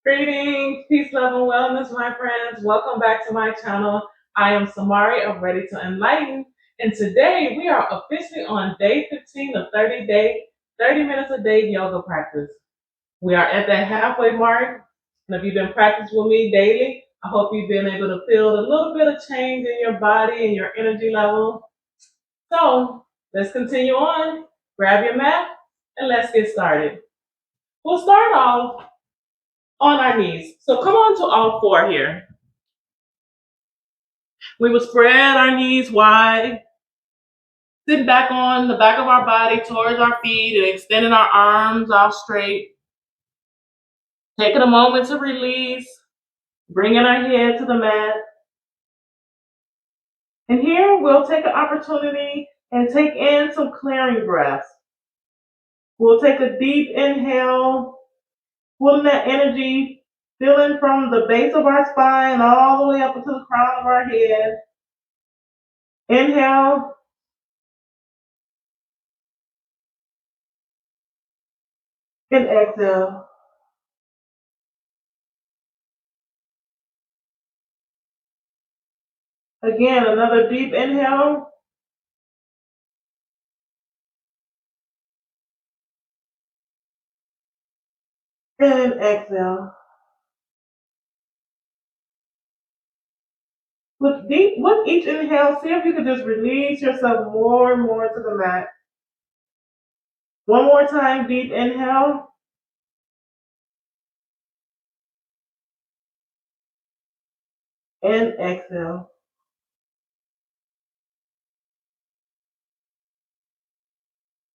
Greetings, peace, love, and wellness, my friends. Welcome back to my channel. I am Sammarilee of Ready to Enlighten, and today we are officially on day 15 of 30 minutes a day yoga practice. We are at that halfway mark, and if you've been practicing with me daily, I hope you've been able to feel a little bit of change in your body and your energy level. So let's continue on. Grab your mat and let's get started. We'll start off on our knees. So come on to all four here. We will spread our knees wide, sitting back on the back of our body towards our feet and extending our arms out straight. Taking a moment to release, bringing our head to the mat. And here we'll take an opportunity and take in some clearing breaths. We'll take a deep inhale, pulling that energy, feeling from the base of our spine all the way up into the crown of our head. Inhale. And exhale. Again, another deep inhale. And exhale. With each inhale, see if you could just release yourself more and more to the mat. One more time, deep inhale. And exhale.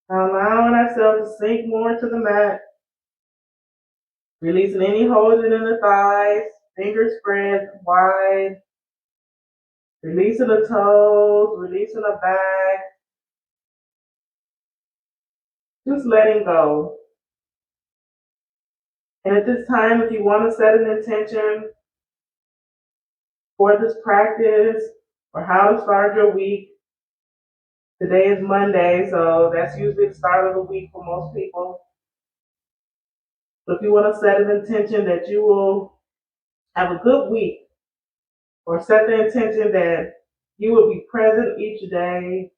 Now allowing ourselves to sink more to the mat. Releasing any holding in the thighs, fingers spread wide. Releasing the toes, releasing the back. Just letting go. And at this time, if you want to set an intention for this practice or how to start your week, today is Monday, so that's usually the start of the week for most people. So if you want to set an intention that you will have a good week, or set the intention that you will be present each day,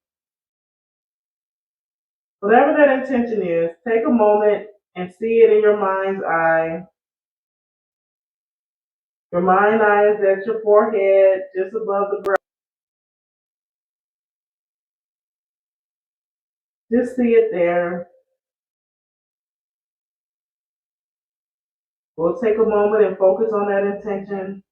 whatever that intention is, take a moment and see it in your mind's eye. Your mind eye is at your forehead, just above the breast. Just see it there. We'll take a moment and focus on that intention.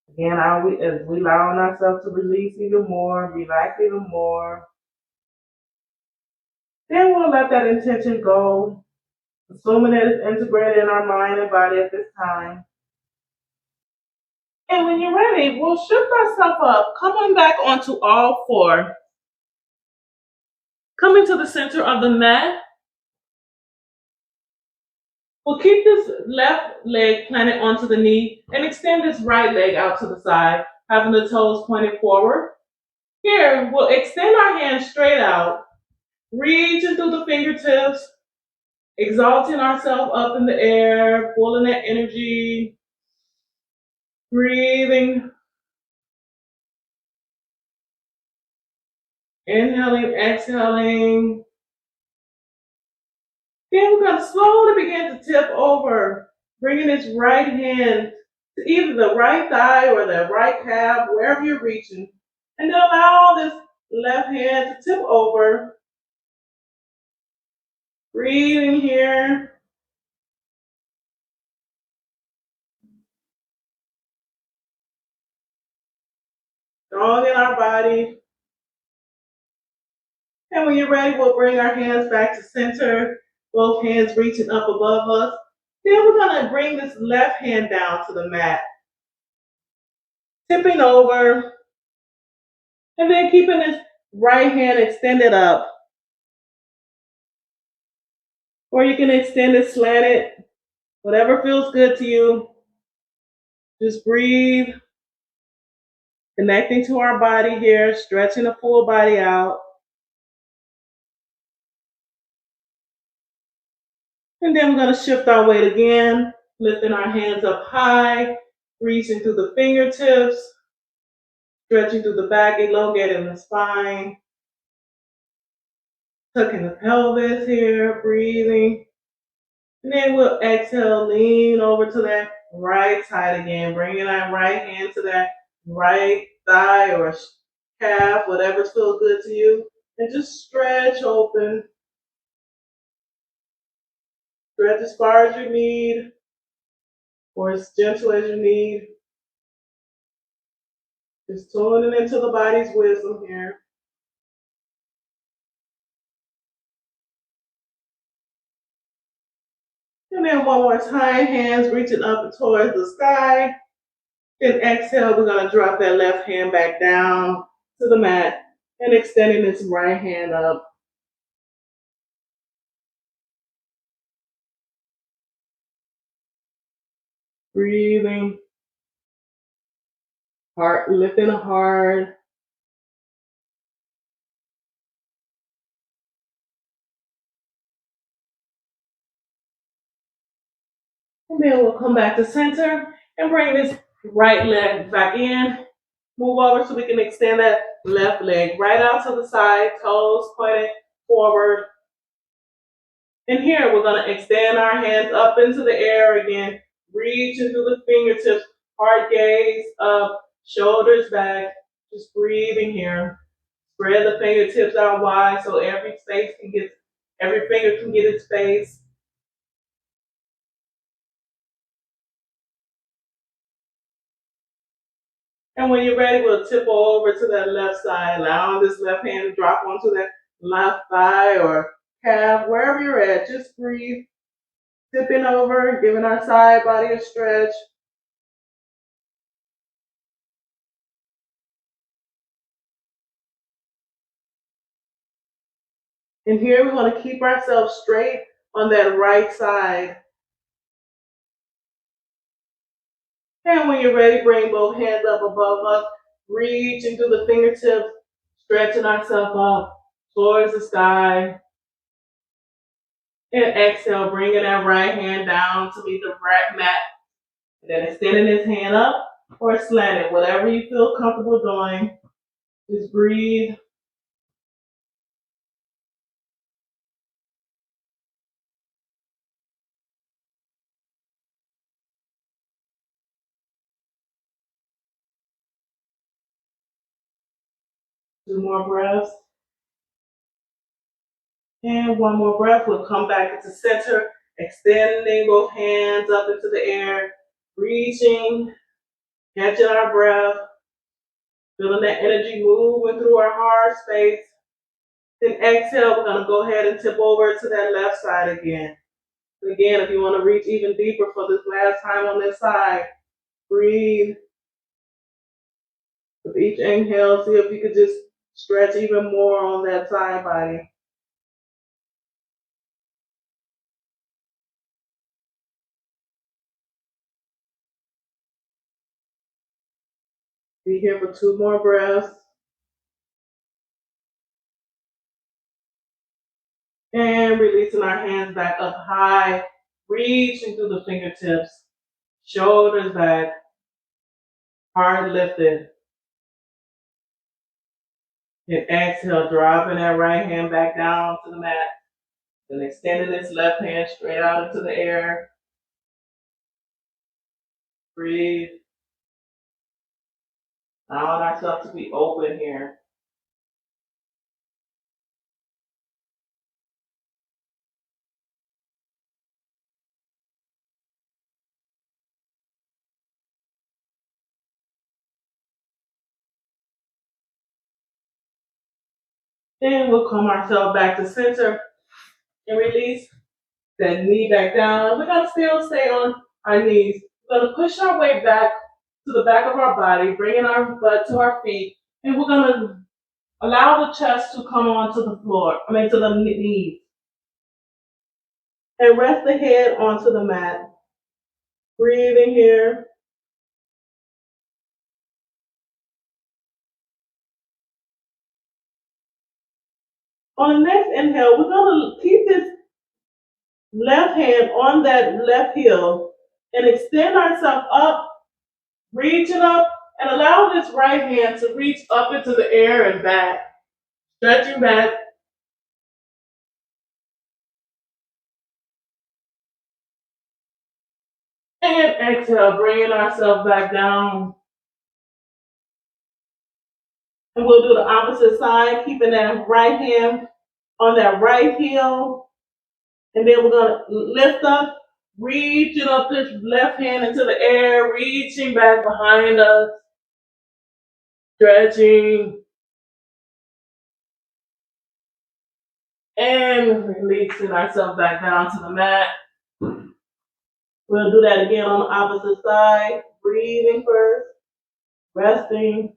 Again, as we allowing ourselves to release even more, relax even more, then we'll let that intention go, assuming that it's integrated in our mind and body at this time. And when you're ready, we'll shift ourselves up, coming back onto all four. Coming to the center of the mat. We'll keep this left leg planted onto the knee and extend this right leg out to the side, having the toes pointed forward. Here, we'll extend our hands straight out, reaching through the fingertips, exalting ourselves up in the air, pulling that energy, breathing, inhaling, exhaling. Then we're going to slowly begin to tip over, bringing this right hand to either the right thigh or the right calf, wherever you're reaching. And then allow this left hand to tip over. Breathing here. Strong in our body. And when you're ready, we'll bring our hands back to center, both hands reaching up above us. Then we're going to bring this left hand down to the mat, tipping over, and then keeping this right hand extended up. Or you can extend it slanted, whatever feels good to you. Just breathe, connecting to our body here, stretching the full body out. And then we're going to shift our weight again, lifting our hands up high, reaching through the fingertips, stretching through the back, elongating the spine, tucking the pelvis here, breathing. And then we'll exhale, lean over to that right side again, bringing that right hand to that right thigh or calf, whatever feels good to you. And just stretch open, stretch as far as you need or as gentle as you need. Just tuning into the body's wisdom here. And then one more time, hands reaching up and towards the sky. Then exhale, we're going to drop that left hand back down to the mat and extending this right hand up. Breathing, heart lifting hard. And then we'll come back to center and bring this right leg back in. Move over so we can extend that left leg right out to the side, toes pointed forward. And here we're going to extend our hands up into the air again, reach into the fingertips, heart gaze up, shoulders back, just breathing here. Spread the fingertips out wide so every finger can get its space. And when you're ready, we'll tip over to that left side, allowing this left hand to drop onto that left thigh or calf, wherever you're at. Just breathe, tipping over, giving our side body a stretch. And here we want to keep ourselves straight on that right side. And when you're ready, bring both hands up above us, reach into the fingertips, stretching ourselves up towards the sky. And exhale, bringing that right hand down to meet the right mat. And then extending this hand up or slanted, whatever you feel comfortable doing. Just breathe. Two more breaths. And one more breath. We'll come back into center, extending both hands up into the air, reaching, catching our breath, feeling that energy moving through our heart space. Then exhale, we're going to go ahead and tip over to that left side again. Again, if you want to reach even deeper for this last time on this side, breathe. With each inhale, see if you could just stretch even more on that side body. Be here for two more breaths. And releasing our hands back up high, reaching through the fingertips, shoulders back, heart lifted. And exhale, dropping that right hand back down to the mat. Then extending this left hand straight out into the air. Breathe. Allowing ourselves to be open here. Then we'll come ourselves back to center and release that knee back down. We're going to still stay on our knees. We're going to push our way back to the back of our body, bringing our butt to our feet. And we're going to allow the chest to come onto the floor, to the knees. And rest the head onto the mat. Breathing here. On the next inhale, we're going to keep this left hand on that left heel and extend ourselves up, reaching up, and allow this right hand to reach up into the air and back, stretching back. And exhale, bringing ourselves back down. And we'll do the opposite side, keeping that right hand on that right heel. And then we're going to lift up, reaching up this left hand into the air, reaching back behind us, stretching, and releasing ourselves back down to the mat. We'll do that again on the opposite side, breathing first, resting,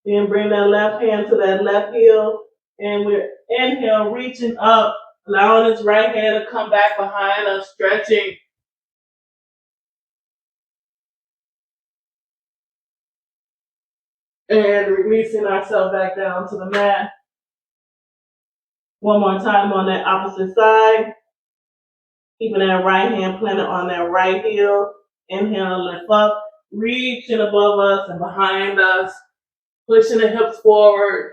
then bring that left hand to that left heel, and we're inhale, reaching up, allowing this right hand to come back behind us, stretching. And releasing ourselves back down to the mat. One more time on that opposite side. Keeping that right hand planted on that right heel. Inhale, lift up, reaching above us and behind us, pushing the hips forward.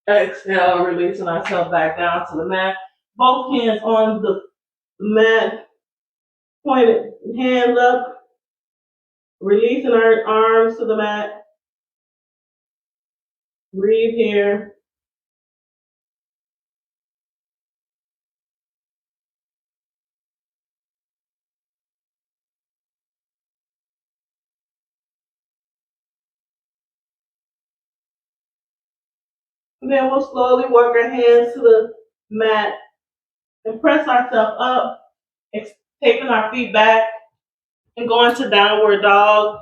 Exhale, releasing ourselves back down to the mat. Both hands on the mat, pointed hands up, releasing our arms to the mat. Breathe here. And then we'll slowly work our hands to the mat and press ourselves up, taking our feet back and going to downward dog.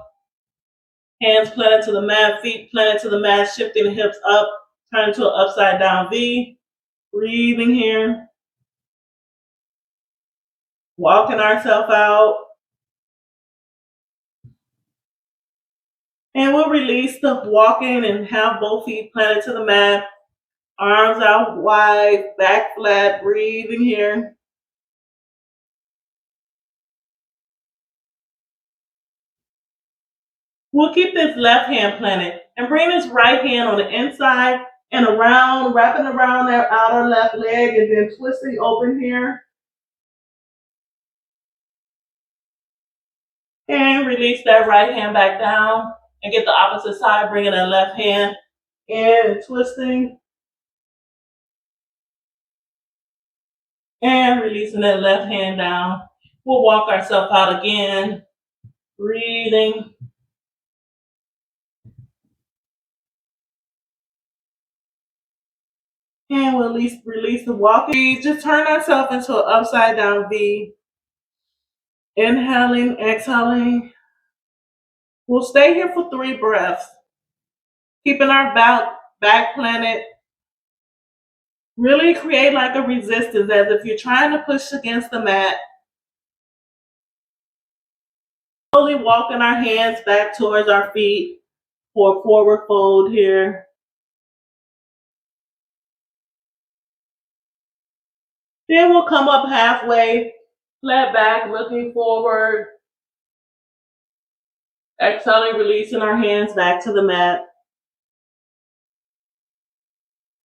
Hands planted to the mat, feet planted to the mat, shifting the hips up, turn to an upside down V. Breathing here. Walking ourselves out. And we'll release the walking and have both feet planted to the mat. Arms out wide, back flat, breathing here. We'll keep this left hand planted and bring this right hand on the inside and around, wrapping around that outer left leg and then twisting open here. And release that right hand back down and get the opposite side, bringing that left hand in and twisting. And releasing that left hand down. We'll walk ourselves out again, breathing. And we'll release the walking. Just turn ourselves into an upside down V. Inhaling, exhaling. We'll stay here for 3 breaths. Keeping our back planted. Really create like a resistance as if you're trying to push against the mat. Slowly walking our hands back towards our feet for a forward fold here. Then we'll come up halfway, flat back, looking forward. Exhaling, releasing our hands back to the mat.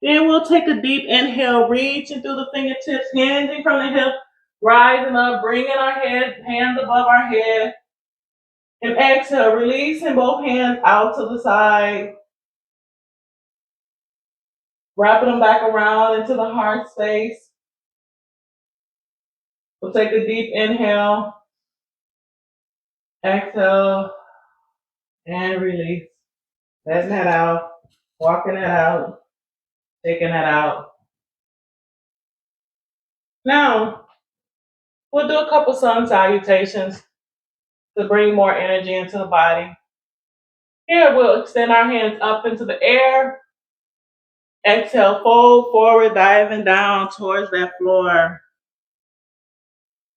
Then we'll take a deep inhale, reaching through the fingertips, hinging from the hip, rising up, bringing our hands above our head. And exhale, releasing both hands out to the side. Wrapping them back around into the heart space. We'll take a deep inhale, exhale, and release. Letting that out, walking that out, taking that out. Now, we'll do a couple sun salutations to bring more energy into the body. Here, we'll extend our hands up into the air. Exhale, fold forward, diving down towards that floor.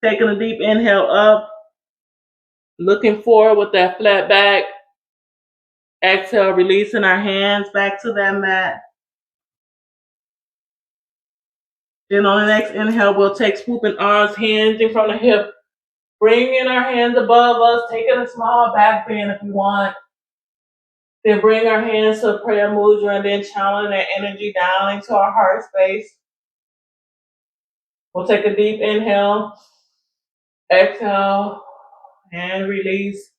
Taking a deep inhale up, looking forward with that flat back. Exhale, releasing our hands back to that mat. Then on the next inhale, we'll take swooping arms, hinging from the hip, bringing our hands above us, taking a small back bend if you want. Then bring our hands to prayer mudra and then channeling that energy down into our heart space. We'll take a deep inhale, exhale, and release.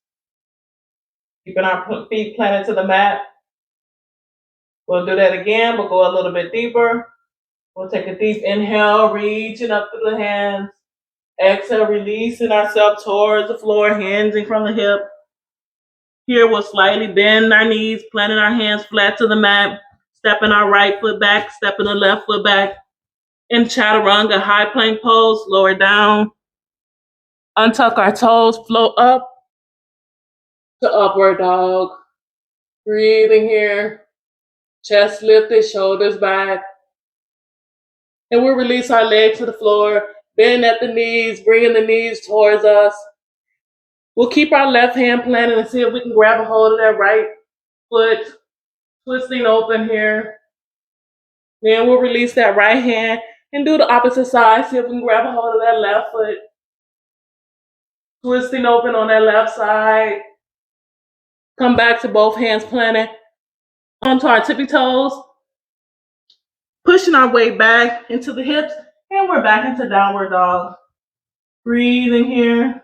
Keeping our feet planted to the mat. We'll do that again. We'll go a little bit deeper. We'll take a deep inhale, reaching up through the hands. Exhale, releasing ourselves towards the floor, hinging from the hip. Here we'll slightly bend our knees, planting our hands flat to the mat, stepping our right foot back, stepping the left foot back. In chaturanga, high plank pose, lower down. Untuck our toes, float up to upward dog. Breathing here. Chest lifted, shoulders back. And we'll release our legs to the floor, bend at the knees, bringing the knees towards us. We'll keep our left hand planted and see if we can grab a hold of that right foot, twisting open here. Then we'll release that right hand and do the opposite side. See if we can grab a hold of that left foot, twisting open on that left side. Come back to both hands planted onto our tippy toes, pushing our weight back into the hips, and we're back into downward dog. Breathing here,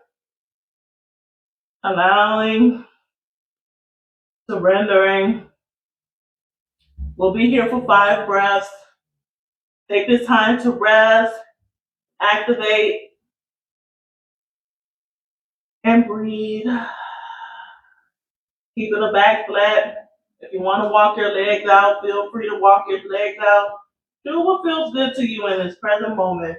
allowing, surrendering. We'll be here for 5 breaths. Take this time to rest, activate, and breathe. Keeping the back flat. If you want to walk your legs out, feel free to walk your legs out. Do what feels good to you in this present moment.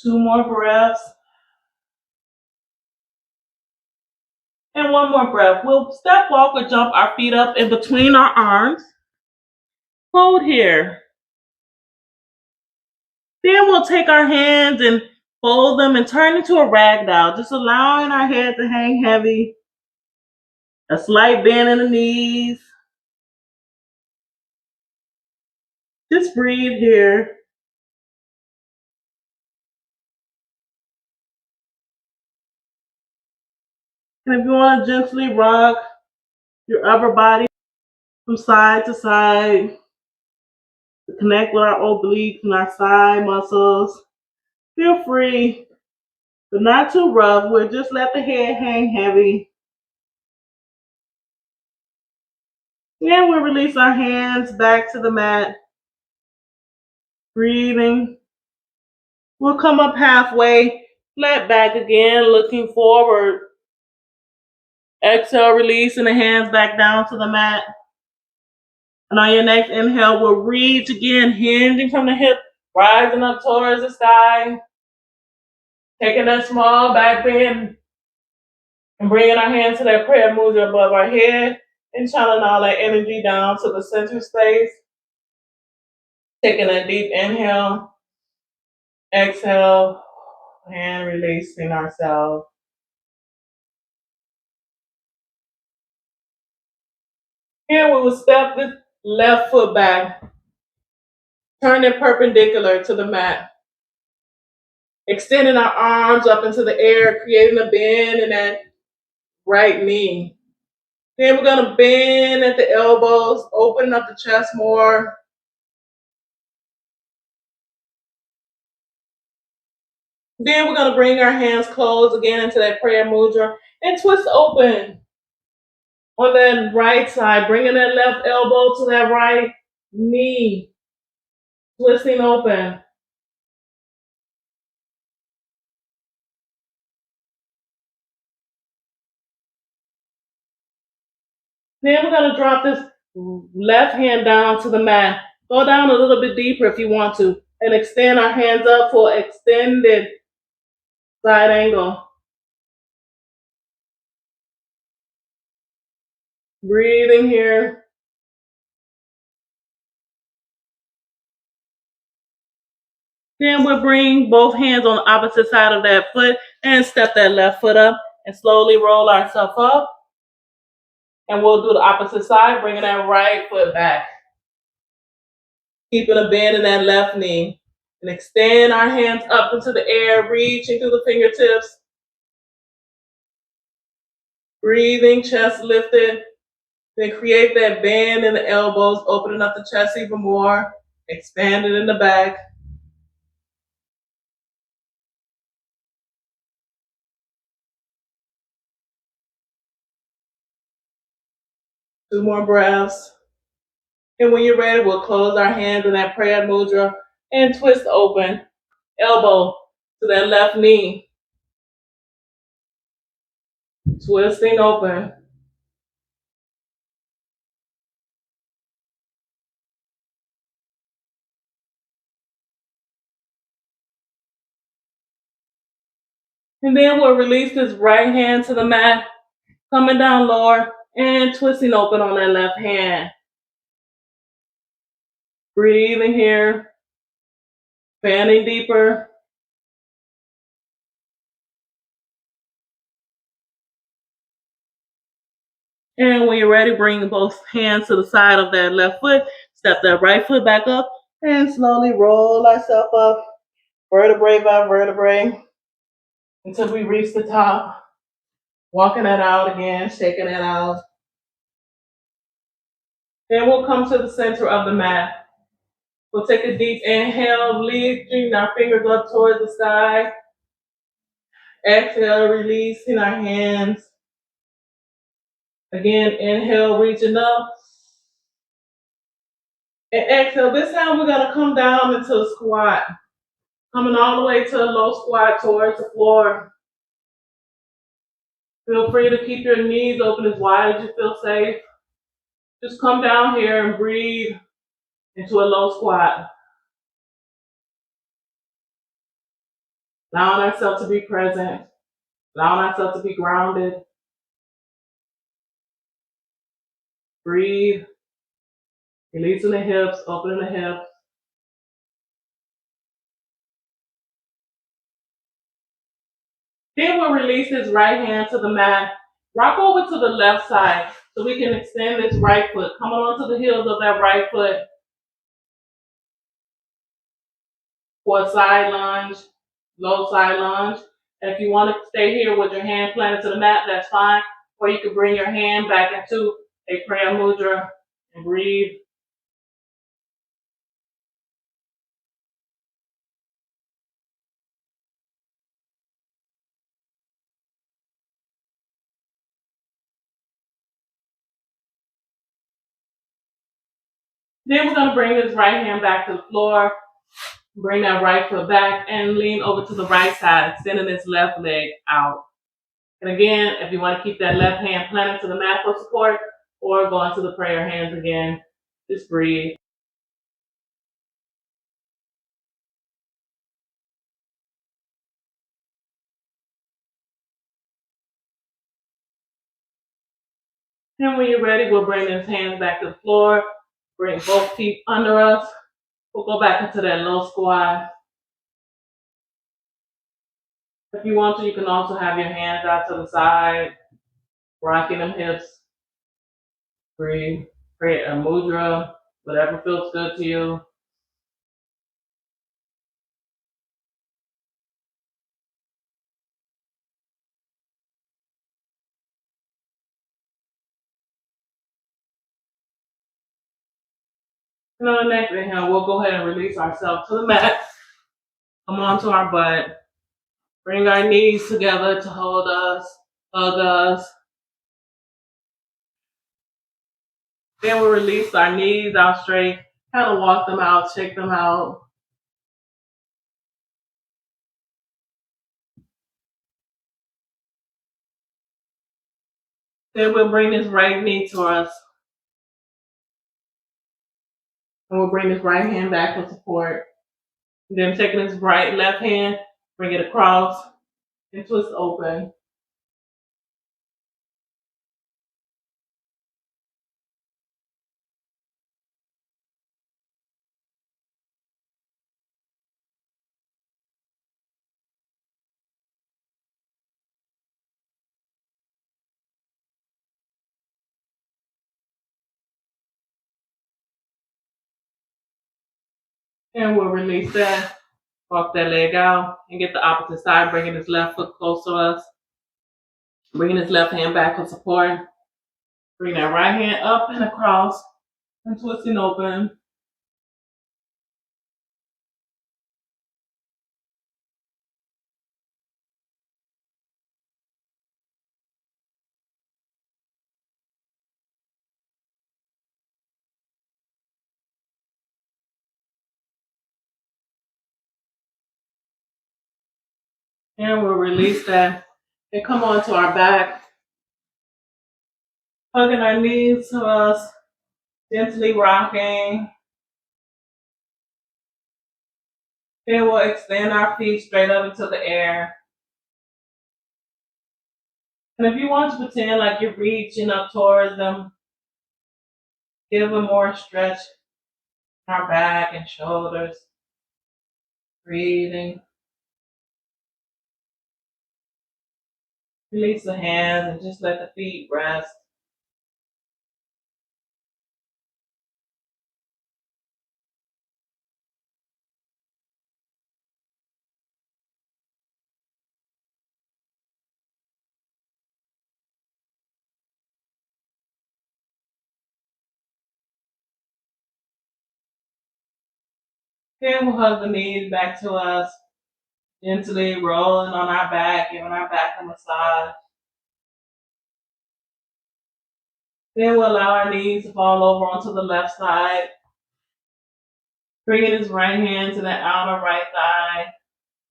Two more breaths. And one more breath. We'll step, walk, or jump our feet up in between our arms. Hold here. Then we'll take our hands and fold them and turn into a ragdoll, just allowing our head to hang heavy. A slight bend in the knees. Just breathe here. And if you want to gently rock your upper body from side to side to connect with our obliques and our side muscles, feel free, but not too rough. We'll just let the head hang heavy. Then we'll release our hands back to the mat. Breathing. We'll come up halfway, flat back again, looking forward. Exhale, releasing the hands back down to the mat. And on your next inhale, we'll reach again, hinging from the hip, rising up towards the sky. Taking that small back bend and bringing our hands to that prayer mudra above our head and channeling all that energy down to the center space. Taking a deep inhale, exhale, and releasing ourselves. Here we will step the left foot back, turn it perpendicular to the mat. Extending our arms up into the air, creating a bend in that right knee. Then we're going to bend at the elbows, open up the chest more. Then we're going to bring our hands closed again into that prayer mudra and twist open on that right side, bringing that left elbow to that right knee, twisting open. Then we're going to drop this left hand down to the mat. Go down a little bit deeper if you want to, and extend our hands up for extended side angle. Breathing here. Then we'll bring both hands on the opposite side of that foot and step that left foot up and slowly roll ourselves up. And we'll do the opposite side, bringing that right foot back. Keeping a bend in that left knee. And extend our hands up into the air, reaching through the fingertips. Breathing, chest lifted. Then create that bend in the elbows, opening up the chest even more. Expand it in the back. Two more breaths. And when you're ready, we'll close our hands in that prayer mudra and twist open. Elbow to that left knee. Twisting open. And then we'll release this right hand to the mat, coming down lower and twisting open on that left hand. Breathing here, fanning deeper. And when you're ready, bring both hands to the side of that left foot, step that right foot back up, and slowly roll ourselves up, vertebrae by vertebrae, until we reach the top. Walking that out again, shaking that out. Then we'll come to the center of the mat. We'll take a deep inhale, lifting our fingers up towards the sky. Exhale, releasing our hands. Again, inhale, reaching up. And exhale. This time we're going to come down into a squat. Coming all the way to a low squat towards the floor. Feel free to keep your knees open as wide as you feel safe. Just come down here and breathe into a low squat. Allowing ourselves to be present. Allowing ourselves to be grounded. Breathe. Releasing the hips, opening the hips. Then we'll release this right hand to the mat. Rock over to the left side so we can extend this right foot. Coming onto the heels of that right foot for a side lunge, low side lunge. And if you want to stay here with your hand planted to the mat, that's fine. Or you can bring your hand back into a prayer mudra and breathe. Then we're going to bring this right hand back to the floor. Bring that right foot back and lean over to the right side, extending this left leg out. And again, if you want to keep that left hand planted to the mat for support, or go into the prayer hands again, just breathe. And when you're ready, we'll bring those hands back to the floor. Bring both feet under us. We'll go back into that low squat. If you want to, you can also have your hands out to the side, rocking them hips. Breathe. Create a mudra, whatever feels good to you. And on the next inhale, we'll go ahead and release ourselves to the mat. Come onto our butt. Bring our knees together to hold us, hug us. Then we'll release our knees out straight, kind of walk them out, shake them out. Then we'll bring this right knee to us. And we'll bring this right hand back for support. And then taking this left hand, bring it across and twist open. And we'll release that. Walk that leg out and get the opposite side, bringing his left foot close to us. Bringing his left hand back for support. Bring that right hand up and across and twisting open. And we'll release that and come onto our back, hugging our knees to us, gently rocking. Then we'll extend our feet straight up into the air. And if you want to pretend like you're reaching up towards them, give them more stretch in our back and shoulders. Breathing. Release the hands and just let the feet rest. Then we'll hug the knees back to us, gently rolling on our back, giving our back a massage. Then we'll allow our knees to fall over onto the left side. Bringing his right hand to the outer right thigh.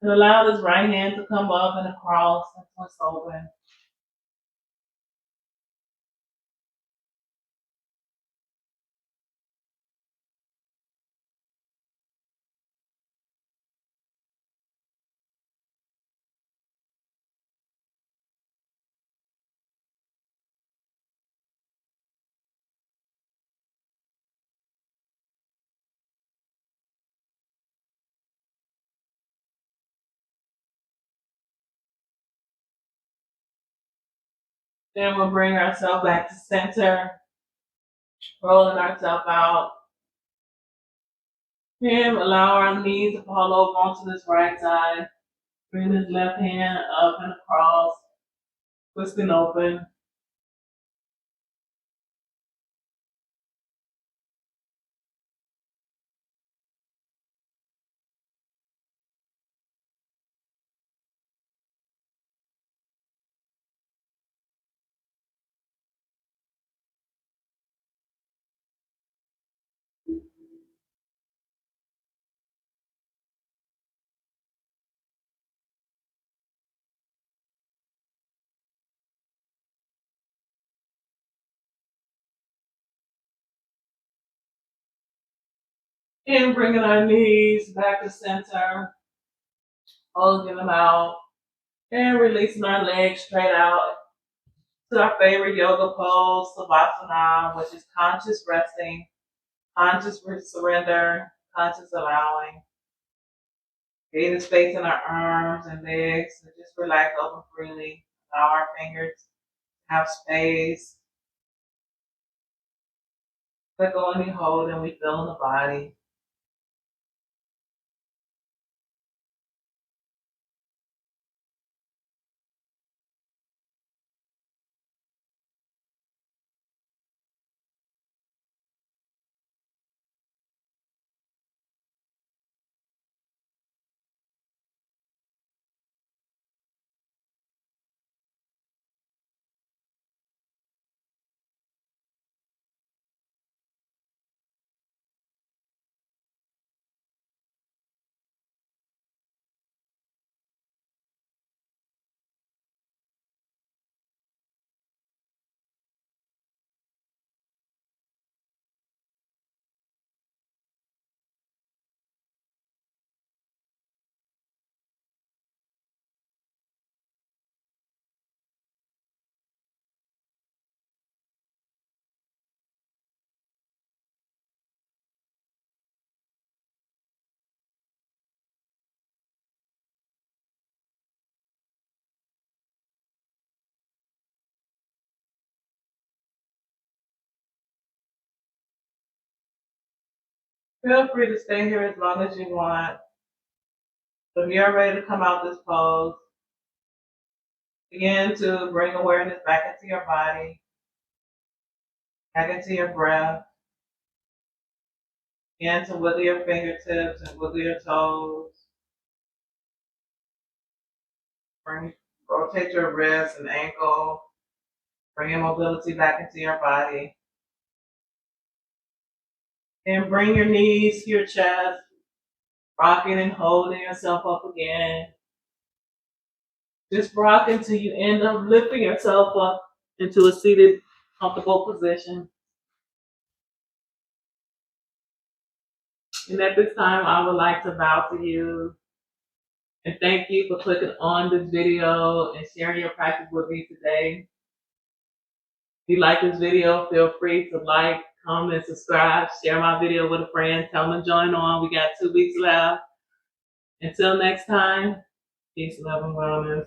And allow this right hand to come up and across and twist open. Then we'll bring ourselves back to center, rolling ourselves out. And allow our knees to fall over onto this right side. Bring this left hand up and across, twisting open. And bringing our knees back to center, holding them out, and releasing our legs straight out to our favorite yoga pose, Savasana, which is conscious resting, conscious surrender, conscious allowing. Creating space in our arms and legs, so just relax open freely. Allow our fingers to have space. Let go any hold and we feel in the body. Feel free to stay here as long as you want. When you're ready to come out this pose, begin to bring awareness back into your body, back into your breath. Begin to wiggle your fingertips and wiggle your toes. Rotate your wrist and ankle. Bring your mobility back into your body. And bring your knees to your chest, rocking and holding yourself up again. Just rock until you end up lifting yourself up into a seated, comfortable position. And at this time, I would like to bow to you and thank you for clicking on this video and sharing your practice with me today. If you like this video, feel free to like, comment, subscribe, share my video with a friend, tell them to join on. We got 2 weeks left. Until next time, peace, love, and wellness.